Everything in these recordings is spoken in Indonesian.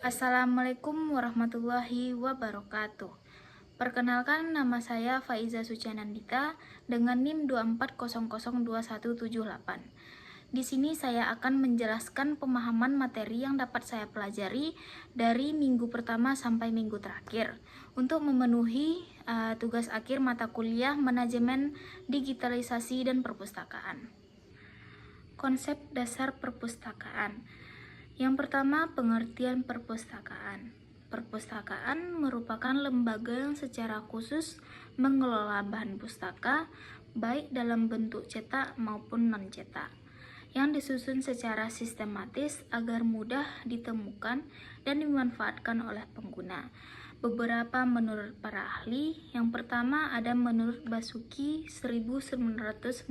Assalamualaikum warahmatullahi wabarakatuh. Perkenalkan, nama saya Faiza Sucianandita dengan NIM 2400278. Di sini saya akan menjelaskan pemahaman materi yang dapat saya pelajari dari minggu pertama sampai minggu terakhir untuk memenuhi tugas akhir mata kuliah Manajemen Digitalisasi dan Perpustakaan. Konsep dasar perpustakaan. Yang pertama, pengertian perpustakaan. Perpustakaan merupakan lembaga yang secara khusus mengelola bahan pustaka, baik dalam bentuk cetak maupun non-cetak, yang disusun secara sistematis agar mudah ditemukan dan dimanfaatkan oleh pengguna. Beberapa menurut para ahli. Yang pertama ada menurut Basuki 1993.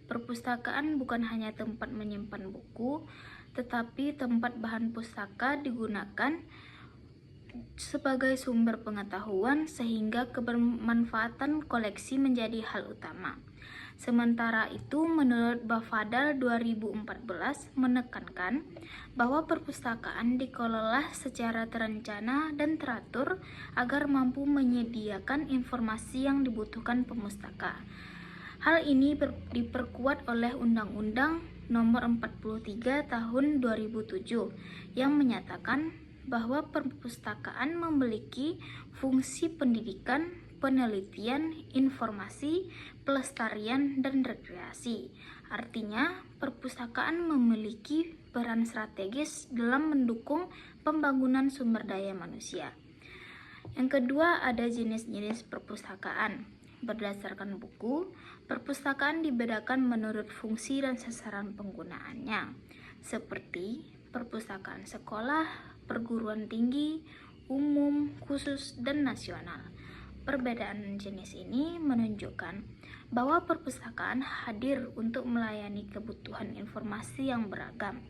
Perpustakaan bukan hanya tempat menyimpan buku, tetapi tempat bahan pustaka digunakan sebagai sumber pengetahuan sehingga kebermanfaatan koleksi menjadi hal utama. Sementara itu, menurut Bafadal 2014 menekankan bahwa perpustakaan dikelola secara terencana dan teratur agar mampu menyediakan informasi yang dibutuhkan pemustaka. Hal ini diperkuat oleh Undang-Undang Nomor 43 Tahun 2007 yang menyatakan bahwa perpustakaan memiliki fungsi pendidikan, penelitian, informasi, pelestarian, dan rekreasi. Artinya, perpustakaan memiliki peran strategis dalam mendukung pembangunan sumber daya manusia. Yang kedua, ada jenis-jenis perpustakaan. Berdasarkan buku, perpustakaan dibedakan menurut fungsi dan sasaran penggunaannya, seperti perpustakaan sekolah, perguruan tinggi, umum, khusus, dan nasional. Perbedaan jenis ini menunjukkan bahwa perpustakaan hadir untuk melayani kebutuhan informasi yang beragam.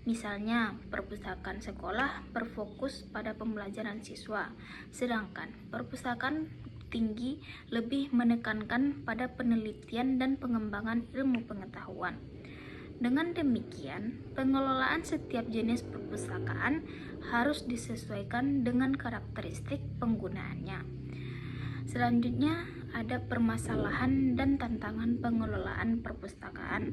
Misalnya, perpustakaan sekolah berfokus pada pembelajaran siswa, sedangkan perpustakaan tinggi lebih menekankan pada penelitian dan pengembangan ilmu pengetahuan. Dengan demikian, pengelolaan setiap jenis perpustakaan harus disesuaikan dengan karakteristik penggunaannya. Selanjutnya, ada permasalahan dan tantangan pengelolaan perpustakaan.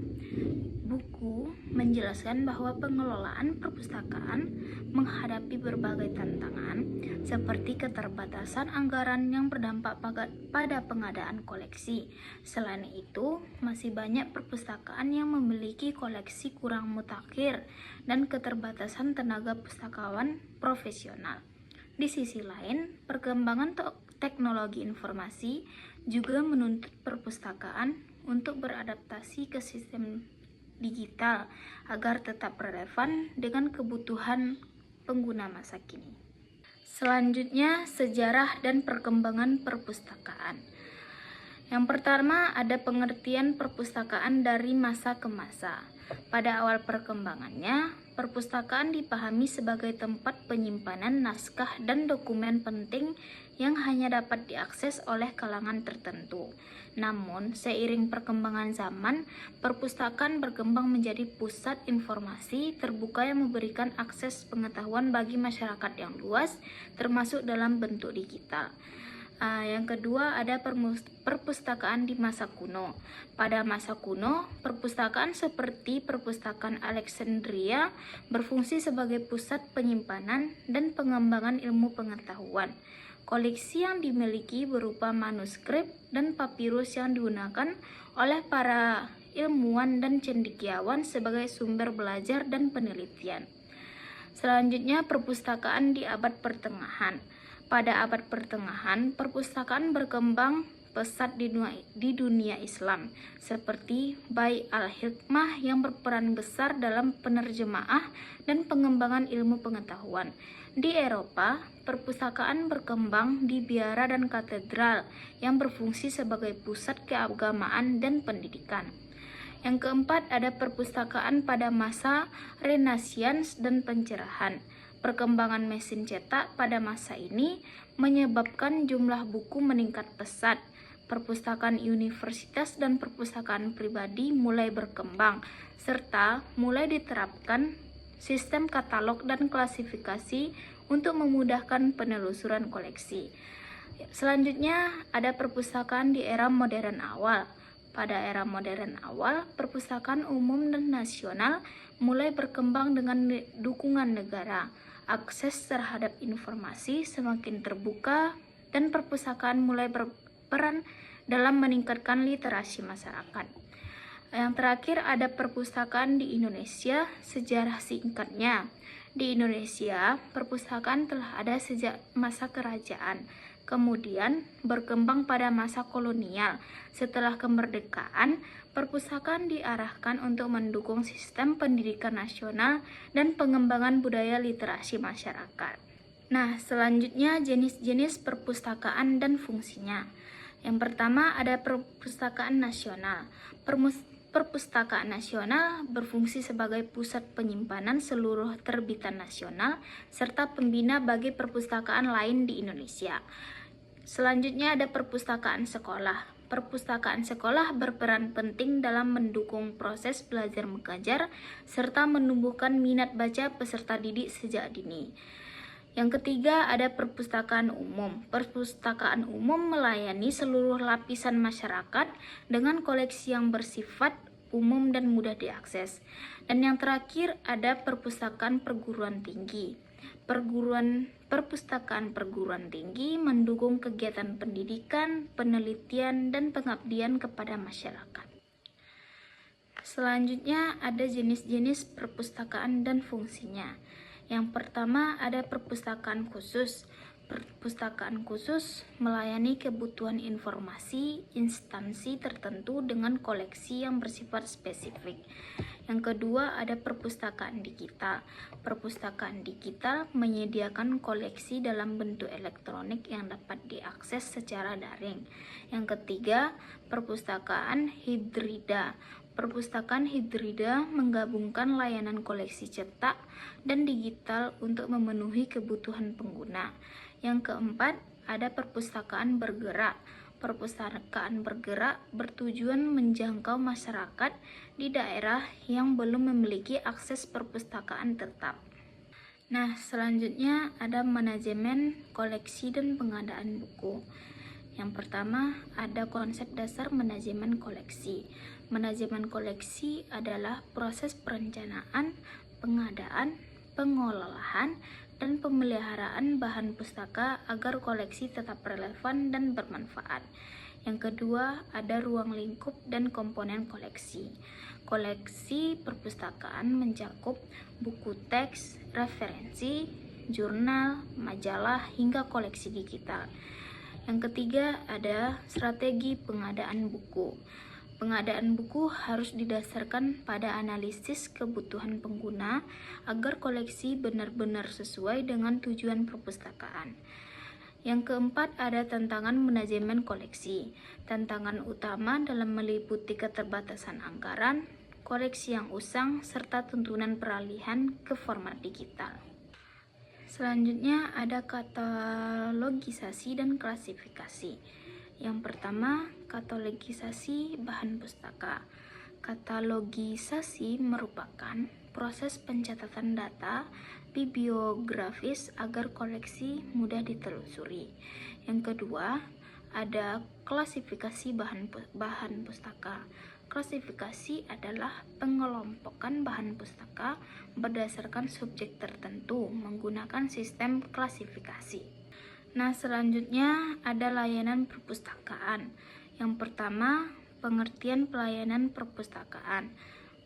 Buku menjelaskan bahwa pengelolaan perpustakaan menghadapi berbagai tantangan seperti keterbatasan anggaran yang berdampak pada pengadaan koleksi. Selain itu, masih banyak perpustakaan yang memiliki koleksi kurang mutakhir dan keterbatasan tenaga pustakawan profesional. Di sisi lain, perkembangan teknologi informasi juga menuntut perpustakaan untuk beradaptasi ke sistem digital agar tetap relevan dengan kebutuhan pengguna masa kini. Selanjutnya, sejarah dan perkembangan perpustakaan. Yang pertama, ada pengertian perpustakaan dari masa ke masa. Pada awal perkembangannya, perpustakaan dipahami sebagai tempat penyimpanan naskah dan dokumen penting yang hanya dapat diakses oleh kalangan tertentu. Namun, seiring perkembangan zaman, perpustakaan berkembang menjadi pusat informasi terbuka yang memberikan akses pengetahuan bagi masyarakat yang luas, termasuk dalam bentuk digital. Yang kedua, ada perpustakaan di masa kuno. Pada masa kuno, perpustakaan seperti perpustakaan Alexandria berfungsi sebagai pusat penyimpanan dan pengembangan ilmu pengetahuan. Koleksi yang dimiliki berupa manuskrip dan papirus yang digunakan oleh para ilmuwan dan cendekiawan sebagai sumber belajar dan penelitian. Selanjutnya, perpustakaan di abad pertengahan. Pada abad pertengahan, perpustakaan berkembang pesat di dunia Islam, seperti Bai al-Hikmah yang berperan besar dalam penerjemaah dan pengembangan ilmu pengetahuan. Di Eropa, perpustakaan berkembang di biara dan katedral yang berfungsi sebagai pusat keagamaan dan pendidikan. Yang keempat, ada perpustakaan pada masa Renaissance dan pencerahan. Perkembangan mesin cetak pada masa ini menyebabkan jumlah buku meningkat pesat. Perpustakaan universitas dan perpustakaan pribadi mulai berkembang, serta mulai diterapkan sistem katalog dan klasifikasi untuk memudahkan penelusuran koleksi. Selanjutnya ada perpustakaan di era modern awal. Pada era modern awal, perpustakaan umum dan nasional mulai berkembang dengan dukungan negara. Akses terhadap informasi semakin terbuka dan perpustakaan mulai berperan dalam meningkatkan literasi masyarakat. Yang terakhir ada perpustakaan di Indonesia, sejarah singkatnya. Di Indonesia, perpustakaan telah ada sejak masa kerajaan, kemudian berkembang pada masa kolonial. Setelah kemerdekaan, perpustakaan diarahkan untuk mendukung sistem pendidikan nasional dan pengembangan budaya literasi masyarakat. Nah, selanjutnya jenis-jenis perpustakaan dan fungsinya. Yang pertama ada perpustakaan nasional. Perpustakaan nasional berfungsi sebagai pusat penyimpanan seluruh terbitan nasional serta pembina bagi perpustakaan lain di Indonesia. Selanjutnya ada perpustakaan sekolah. Perpustakaan sekolah berperan penting dalam mendukung proses belajar mengajar serta menumbuhkan minat baca peserta didik sejak dini. Yang ketiga ada perpustakaan umum. Perpustakaan umum melayani seluruh lapisan masyarakat dengan koleksi yang bersifat umum dan mudah diakses. Dan yang terakhir ada perpustakaan perguruan tinggi. Perpustakaan perguruan tinggi mendukung kegiatan pendidikan, penelitian, dan pengabdian kepada masyarakat. Selanjutnya ada jenis-jenis perpustakaan dan fungsinya. Yang pertama ada perpustakaan khusus. Perpustakaan khusus melayani kebutuhan informasi instansi tertentu dengan koleksi yang bersifat spesifik. Yang kedua ada perpustakaan digital. Perpustakaan digital menyediakan koleksi dalam bentuk elektronik yang dapat diakses secara daring. Yang ketiga, perpustakaan hibrida. Perpustakaan hibrida menggabungkan layanan koleksi cetak dan digital untuk memenuhi kebutuhan pengguna. Yang keempat, ada perpustakaan bergerak. Perpustakaan bergerak bertujuan menjangkau masyarakat di daerah yang belum memiliki akses perpustakaan tetap. Nah, selanjutnya ada manajemen koleksi dan pengadaan buku. Yang pertama, ada konsep dasar manajemen koleksi. Manajemen koleksi adalah proses perencanaan, pengadaan, pengelolaan, dan pemeliharaan bahan pustaka agar koleksi tetap relevan dan bermanfaat. Yang kedua, ada ruang lingkup dan komponen koleksi. Koleksi perpustakaan mencakup buku teks, referensi, jurnal, majalah, hingga koleksi digital. Yang ketiga, ada strategi pengadaan buku. Pengadaan buku harus didasarkan pada analisis kebutuhan pengguna agar koleksi benar-benar sesuai dengan tujuan perpustakaan. Yang keempat, ada tantangan manajemen koleksi. Tantangan utama dalam meliputi keterbatasan anggaran, koleksi yang usang, serta tuntunan peralihan ke format digital. Selanjutnya ada katalogisasi dan klasifikasi. Yang pertama, katalogisasi bahan pustaka. Katalogisasi merupakan proses pencatatan data bibliografis agar koleksi mudah ditelusuri. Yang kedua, ada klasifikasi bahan pustaka. Klasifikasi adalah pengelompokan bahan pustaka berdasarkan subjek tertentu menggunakan sistem klasifikasi. Nah, selanjutnya ada layanan perpustakaan. Yang pertama, pengertian pelayanan perpustakaan.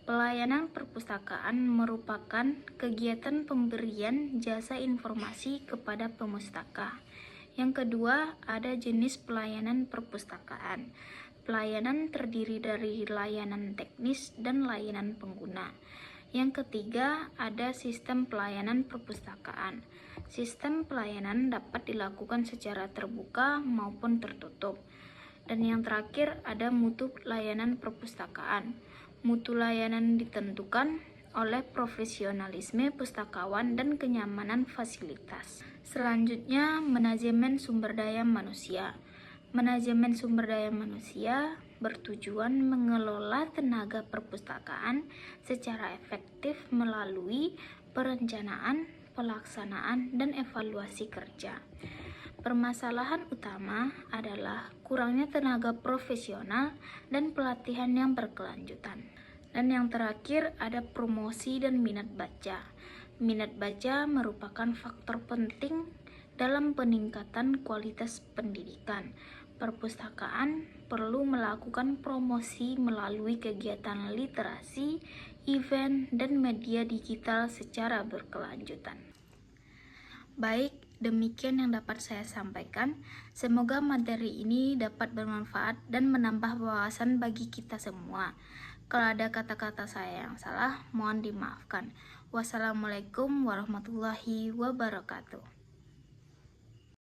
Pelayanan perpustakaan merupakan kegiatan pemberian jasa informasi kepada pemustaka. Yang kedua, ada jenis pelayanan perpustakaan. Pelayanan terdiri dari layanan teknis dan layanan pengguna. Yang ketiga, ada sistem pelayanan perpustakaan. Sistem pelayanan dapat dilakukan secara terbuka maupun tertutup. Dan yang terakhir, ada mutu layanan perpustakaan. Mutu layanan ditentukan oleh profesionalisme pustakawan dan kenyamanan fasilitas. Selanjutnya, manajemen sumber daya manusia. Manajemen sumber daya manusia bertujuan mengelola tenaga perpustakaan secara efektif melalui perencanaan, pelaksanaan, dan evaluasi kerja. Permasalahan utama adalah kurangnya tenaga profesional dan pelatihan yang berkelanjutan. Dan yang terakhir ada promosi dan minat baca. Minat baca merupakan faktor penting dalam peningkatan kualitas pendidikan. Perpustakaan perlu melakukan promosi melalui kegiatan literasi, event, dan media digital secara berkelanjutan. Baik, demikian yang dapat saya sampaikan. Semoga materi ini dapat bermanfaat dan menambah wawasan bagi kita semua. Kalau ada kata-kata saya yang salah, mohon dimaafkan. Wassalamualaikum warahmatullahi wabarakatuh.